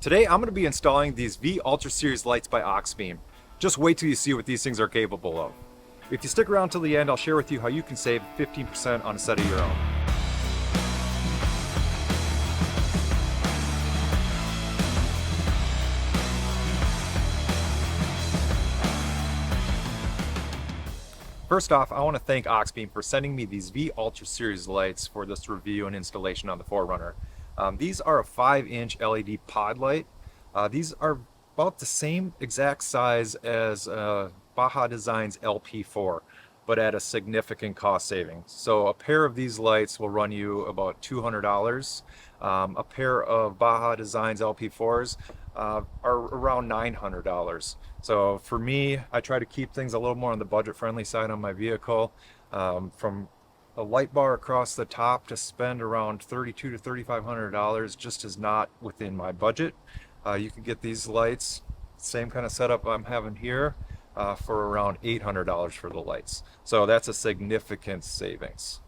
Today I'm going to be installing these V-Ultra Series lights by Auxbeam. Just wait till you see what these things are capable of. If you stick around till the end, I'll share with you how you can save 15% on a set of your own. First off, I want to thank Auxbeam for sending me these V-Ultra Series lights for this review and installation on the 4Runner. These are a 5-inch LED pod light. These are about the same exact size as Baja Design's LP4, but at a significant cost savings. So a pair of these lights will run you about $200. A pair of Baja Design's LP4s are around $900. So for me, I try to keep things a little more on the budget-friendly side on my vehicle. From a light bar across the top to spend around $3,200 to $3,500 just is not within my budget. You can get these lights, same kind of setup I'm having here, for around $800 for the lights. So that's a significant savings.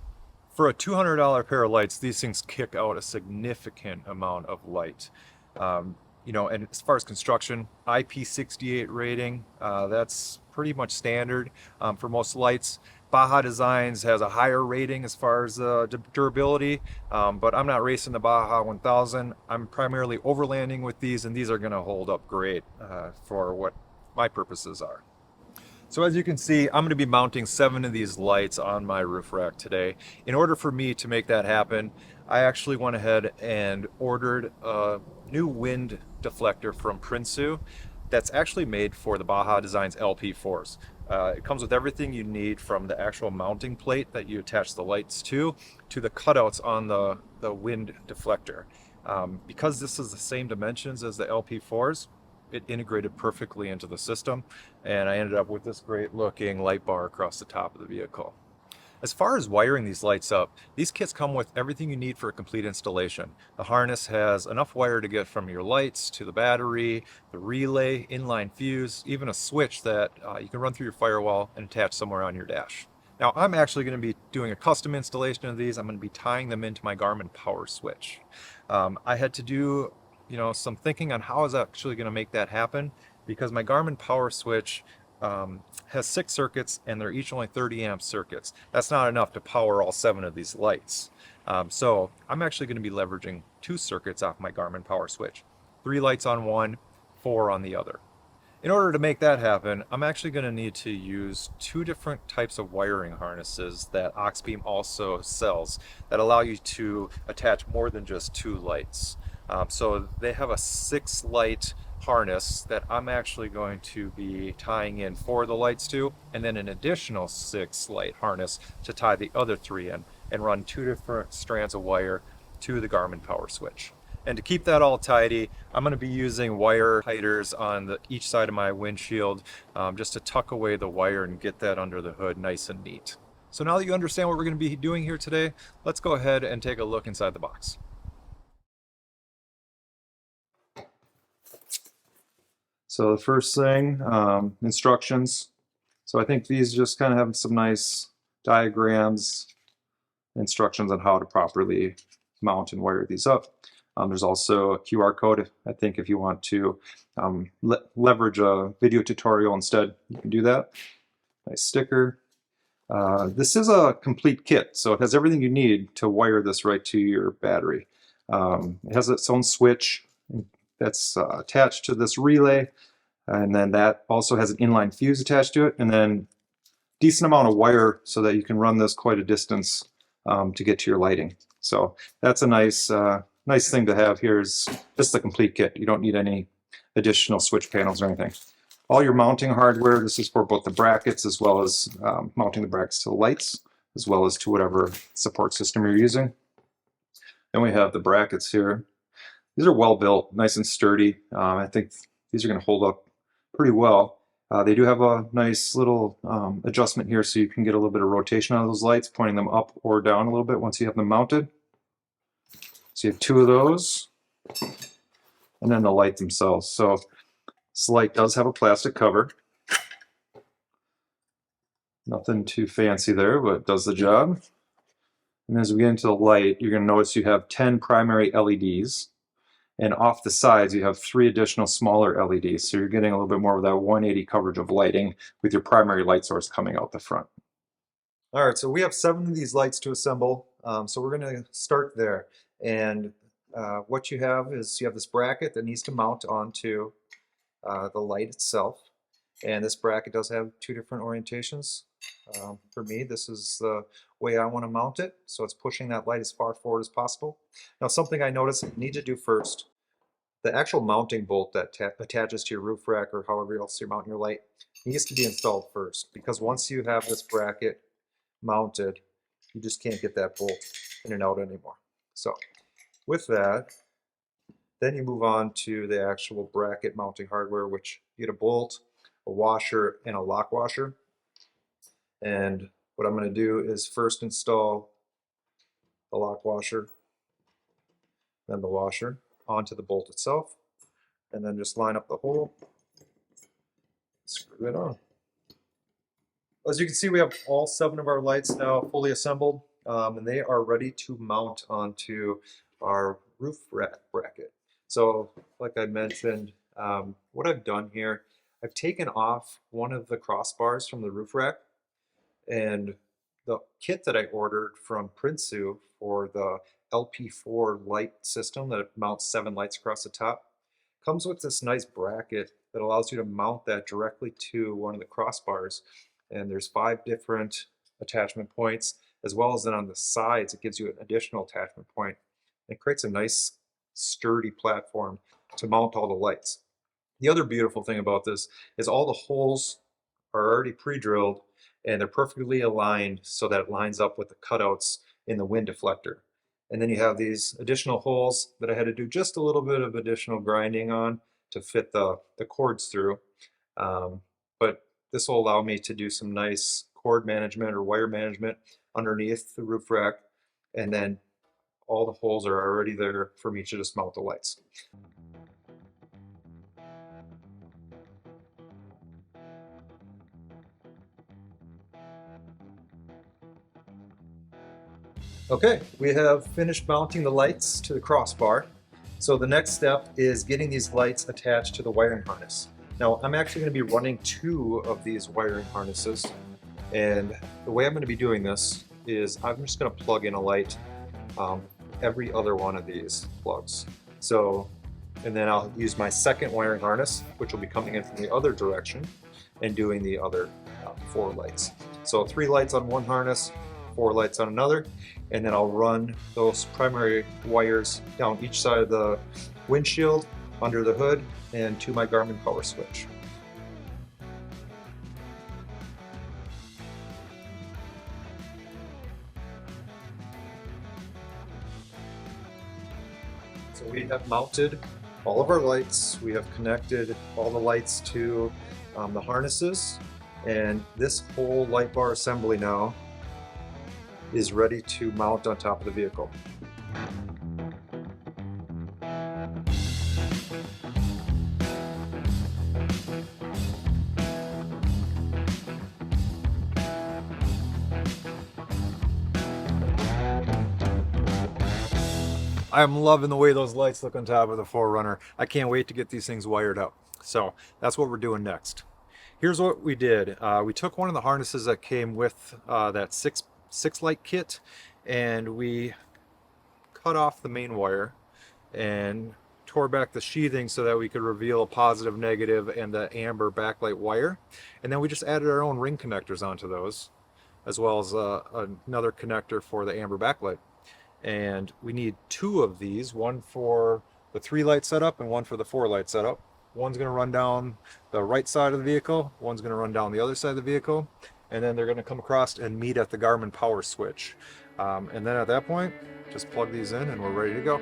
For a $200 pair of lights, these things kick out a significant amount of light. And as far as construction, IP68 rating, that's pretty much standard for most lights. Baja Designs has a higher rating as far as durability, but I'm not racing the Baja 1000. I'm primarily overlanding with these, and these are going to hold up great for what my purposes are. So as you can see, I'm going to be mounting 7 of these lights on my roof rack today. In order for me to make that happen, I actually went ahead and ordered a new wind deflector from Prinsu that's actually made for the Baja Designs LP4s. It comes with everything you need, from the actual mounting plate that you attach the lights to the cutouts on the wind deflector. Because this is the same dimensions as the LP4s, it integrated perfectly into the system, and I ended up with this great looking light bar across the top of the vehicle. As far as wiring these lights up, these kits come with everything you need for a complete installation. The harness has enough wire to get from your lights to the battery, the relay, inline fuse, even a switch that you can run through your firewall and attach somewhere on your dash. Now, I'm actually going to be doing a custom installation of these. I'm going to be tying them into my Garmin power switch. I had to do some thinking on how I was actually going to make that happen, because my Garmin power switch has 6 circuits, and they're each only 30 amp circuits. That's not enough to power all 7 of these lights. So I'm actually going to be leveraging 2 circuits off my Garmin power switch. 3 lights on one, 4 on the other. In order to make that happen, I'm actually going to need to use 2 different types of wiring harnesses that Auxbeam also sells that allow you to attach more than just 2 lights. So they have a 6 light harness that I'm actually going to be tying in 4 of the lights to, and then an additional 6 light harness to tie the other 3 in, and run 2 different strands of wire to the Garmin power switch. And to keep that all tidy, I'm going to be using wire hiders on each side of my windshield, just to tuck away the wire and get that under the hood nice and neat. So now that you understand what we're going to be doing here today, let's go ahead and take a look inside the box. So the first thing, instructions. So I think these just kind of have some nice diagrams, instructions on how to properly mount and wire these up. There's also a QR code. I think if you want to leverage a video tutorial instead, you can do that. Nice sticker. This is a complete kit, so it has everything you need to wire this right to your battery. It has its own switch that's attached to this relay, and then that also has an inline fuse attached to it, and then decent amount of wire so that you can run this quite a distance to get to your lighting. So that's a nice thing to have here, is just the complete kit. You don't need any additional switch panels or anything. All your mounting hardware, this is for both the brackets as well as mounting the brackets to the lights, as well as to whatever support system you're using. Then we have the brackets here. These are well built, nice and sturdy. I think these are going to hold up pretty well. They do have a nice little adjustment here, so you can get a little bit of rotation on those lights, pointing them up or down a little bit once you have them mounted. So you have 2 of those, and then the light themselves. So this light does have a plastic cover. Nothing too fancy there, but it does the job. And as we get into the light, you're going to notice you have 10 primary LEDs. And off the sides, you have 3 additional smaller LEDs, so you're getting a little bit more of that 180 coverage of lighting with your primary light source coming out the front. All right, so we have 7 of these lights to assemble, so we're going to start there. And what you have is you have this bracket that needs to mount onto the light itself. And this bracket does have 2 different orientations. For me, this is the way I want to mount it, so it's pushing that light as far forward as possible. Now, something I noticed I need to do first, the actual mounting bolt that attaches to your roof rack or however else you're mounting your light needs to be installed first, because once you have this bracket mounted, you just can't get that bolt in and out anymore. So with that, then you move on to the actual bracket mounting hardware, which you get a bolt, a washer, and a lock washer. And what I'm going to do is first install the lock washer, then the washer onto the bolt itself, and then just line up the hole, screw it on. As you can see, we have all 7 of our lights now fully assembled, and they are ready to mount onto our roof rack bracket. So, like I mentioned, what I've done here, I've taken off one of the crossbars from the roof rack, and the kit that I ordered from Prinsu for the LP4 light system that mounts 7 lights across the top comes with this nice bracket that allows you to mount that directly to one of the crossbars. And there's 5 different attachment points, as well as then on the sides it gives you an additional attachment point. It creates a nice sturdy platform to mount all the lights. The other beautiful thing about this is all the holes are already pre-drilled and they're perfectly aligned so that it lines up with the cutouts in the wind deflector. And then you have these additional holes that I had to do just a little bit of additional grinding on to fit the cords through. But this will allow me to do some nice cord management or wire management underneath the roof rack, and then all the holes are already there for me to just mount the lights. Okay, we have finished mounting the lights to the crossbar. So the next step is getting these lights attached to the wiring harness. Now, I'm actually going to be running 2 of these wiring harnesses, and the way I'm going to be doing this is I'm just going to plug in a light every other one of these plugs. So, and then I'll use my second wiring harness, which will be coming in from the other direction, and doing the other 4 lights. So 3 lights on one harness, 4 lights on another, and then I'll run those primary wires down each side of the windshield, under the hood, and to my Garmin power switch. So we have mounted all of our lights, we have connected all the lights to the harnesses, and this whole light bar assembly now is ready to mount on top of the vehicle. I'm loving the way those lights look on top of the 4Runner. I can't wait to get these things wired up. So that's what we're doing next. Here's what we did. We took one of the harnesses that came with that six light kit, and we cut off the main wire and tore back the sheathing so that we could reveal a positive, negative, and the amber backlight wire. And then we just added our own ring connectors onto those, as well as another connector for the amber backlight. And we need 2 of these, one for the 3 light setup and one for the 4 light setup. One's going to run down the right side of the vehicle, one's going to run down the other side of the vehicle, and then they're going to come across and meet at the Garmin power switch. And then at that point, just plug these in and we're ready to go.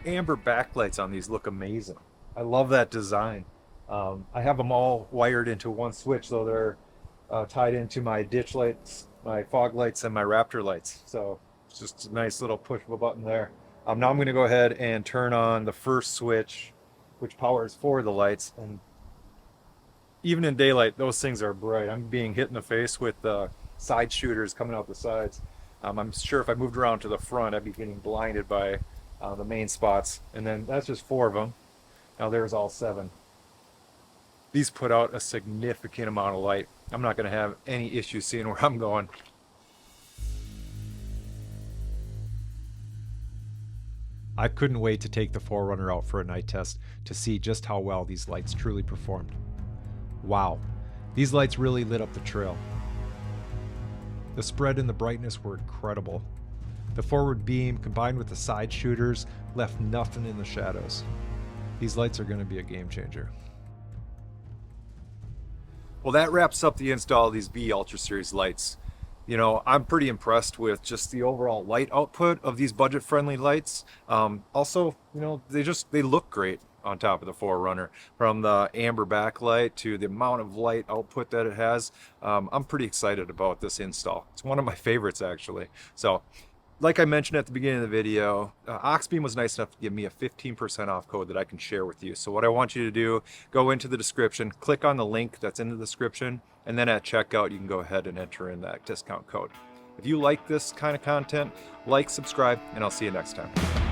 amber backlights on these look amazing. I love that design. I have them all wired into one switch, so they're tied into my ditch lights, my fog lights, and my Raptor lights. So it's just a nice little push of a button there. Now I'm going to go ahead and turn on the first switch, which powers 4 of the lights. And even in daylight, those things are bright. I'm being hit in the face with side shooters coming out the sides. I'm sure if I moved around to the front, I'd be getting blinded by the main spots. And then that's just 4 of them. Now there's all 7. These put out a significant amount of light. I'm not going to have any issue seeing where I'm going. I couldn't wait to take the 4Runner out for a night test to see just how well these lights truly performed. Wow, these lights really lit up the trail. The spread and the brightness were incredible. The forward beam combined with the side shooters left nothing in the shadows. These lights are going to be a game changer. Well, that wraps up the install of these V-Ultra Series lights. You know, I'm pretty impressed with just the overall light output of these budget-friendly lights. Also, you know, they look great on top of the 4Runner. From the amber backlight to the amount of light output that it has, I'm pretty excited about this install. It's one of my favorites, actually. So, like I mentioned at the beginning of the video, Auxbeam was nice enough to give me a 15% off code that I can share with you. So what I want you to do, go into the description, click on the link that's in the description, and then at checkout, you can go ahead and enter in that discount code. If you like this kind of content, like, subscribe, and I'll see you next time.